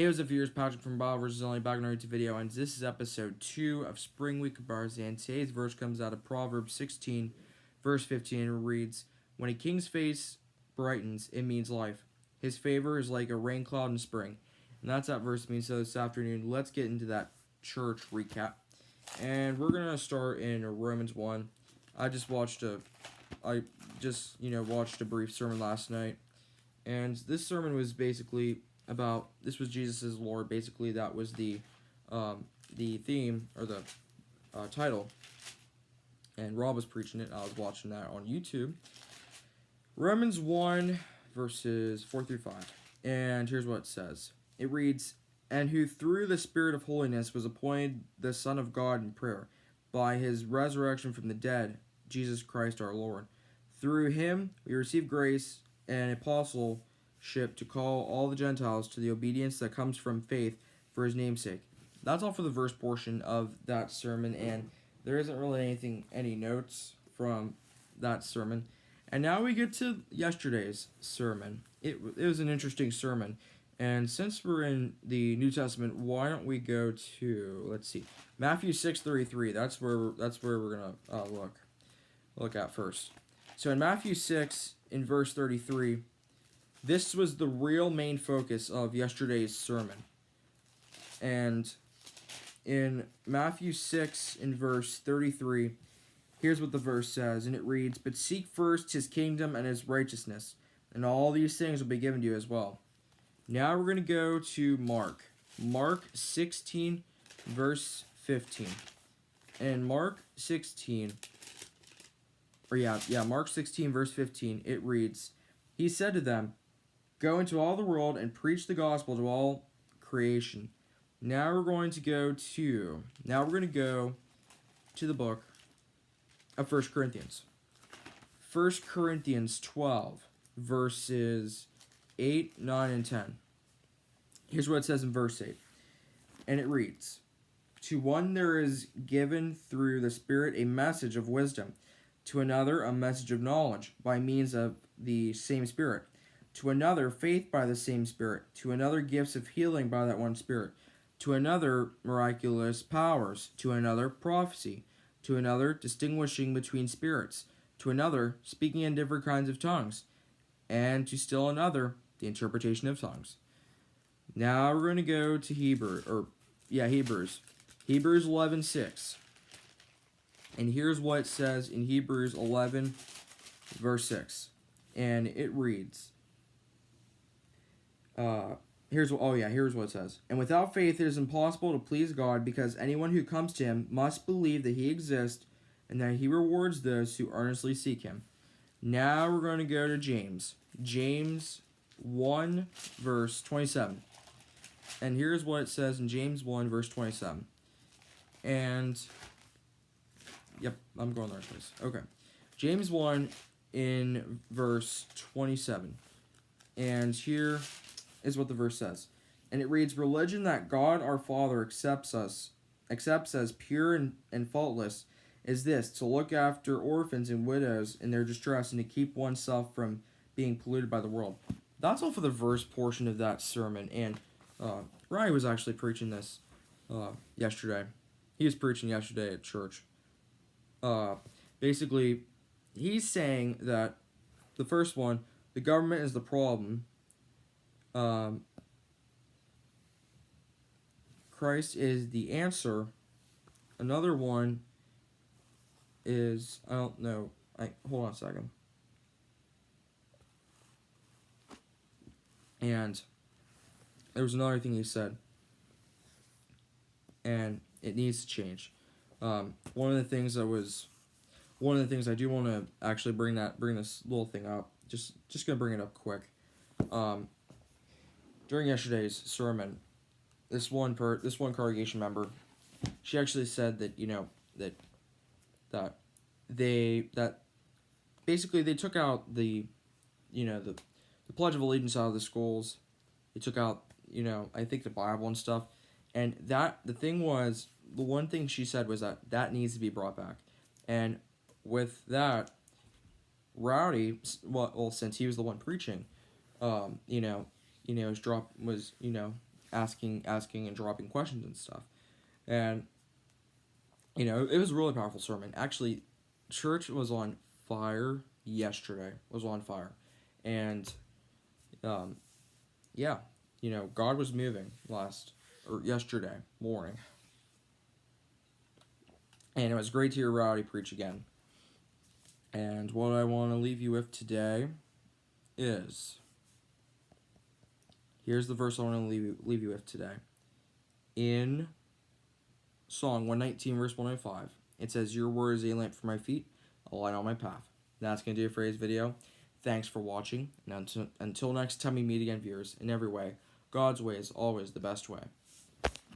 Hey, what's up, viewers? Patrick from Proverbs is only back on our YouTube video, and this is episode 2 of Spring Week of Bars. And today's verse comes out of Proverbs 16, verse 15, and reads, "When a king's face brightens, it means life. His favor is like a rain cloud in spring." And that's that verse means. So this afternoon, let's get into that church recap. And we're gonna start in Romans 1. I just watched a brief sermon last night, and this sermon was basically about, this was Jesus' Lord. Basically, that was the theme, or the title, and Rob was preaching it. I was watching that on YouTube. Romans 1 verses 4 through 5, and here's what it says. It reads, "And who through the Spirit of holiness was appointed the Son of God in prayer, by his resurrection from the dead, Jesus Christ our Lord. Through him we receive grace and apostleship to call all the Gentiles to the obedience that comes from faith for his name's sake." That's all for the verse portion of that sermon, and there isn't really any notes from that sermon. And now we get to yesterday's sermon. It was an interesting sermon, and since we're in the New Testament, why don't we go to, let's see, Matthew 6:33. That's where we're gonna look at first. So in Matthew 6, in verse 33, this was the real main focus of yesterday's sermon. And in Matthew 6, in verse 33, here's what the verse says, and it reads, "But seek first his kingdom and his righteousness, and all these things will be given to you as well." Now we're going to go to Mark 16, verse 15. And Mark 16, verse 15, it reads, "He said to them, 'Go into all the world and preach the gospel to all creation.'" Now we're going to go to the book of 1 Corinthians. 1 Corinthians 12, verses 8, 9, and 10. Here's what it says in verse 8. And it reads, "To one there is given through the Spirit a message of wisdom, to another a message of knowledge by means of the same Spirit, to another faith by the same Spirit, to another gifts of healing by that one Spirit, to another miraculous powers, to another prophecy, to another distinguishing between spirits, to another speaking in different kinds of tongues, and to still another the interpretation of tongues." Now we're going to go to Hebrews. Hebrews 11:6. And here's what it says in Hebrews 11, verse 6. And it reads, here's what it says. "And without faith it is impossible to please God, because anyone who comes to him must believe that he exists, and that he rewards those who earnestly seek him." Now we're going to go to James. James 1, verse 27. And here's what it says in James 1, verse 27. And, yep, I'm going the right place. Okay. James 1 in verse 27. And here is what the verse says. And it reads, "Religion that God our Father accepts as pure and faultless is this, to look after orphans and widows in their distress, and to keep oneself from being polluted by the world." That's all for the verse portion of that sermon. And Ryan was actually preaching this yesterday. He was preaching yesterday at church. Basically, he's saying that the first one, the government is the problem. Christ is the answer. Another one is, I don't know. Hold on a second. And there was another thing he said, and it needs to change. One of the things I do want to actually bring this little thing up. Just gonna bring it up quick. During yesterday's sermon, this one congregation member, she actually said that that basically they took out the Pledge of Allegiance out of the schools. They took out I think the Bible and stuff, and the one thing she said was that needs to be brought back. And with that, Rowdy, since he was the one preaching, his drop was asking and dropping questions and stuff. And it was a really powerful sermon. Actually, church was on fire yesterday. Was on fire, and yeah, God was moving yesterday morning, and it was great to hear Rowdy preach again. And what I want to leave you with today is, here's the verse I want to leave you with today. In Psalm 119, verse 105, it says, "Your word is a lamp for my feet, a light on my path." That's going to do it for today's video. Thanks for watching, and until next time we meet again, viewers, in every way, God's way is always the best way.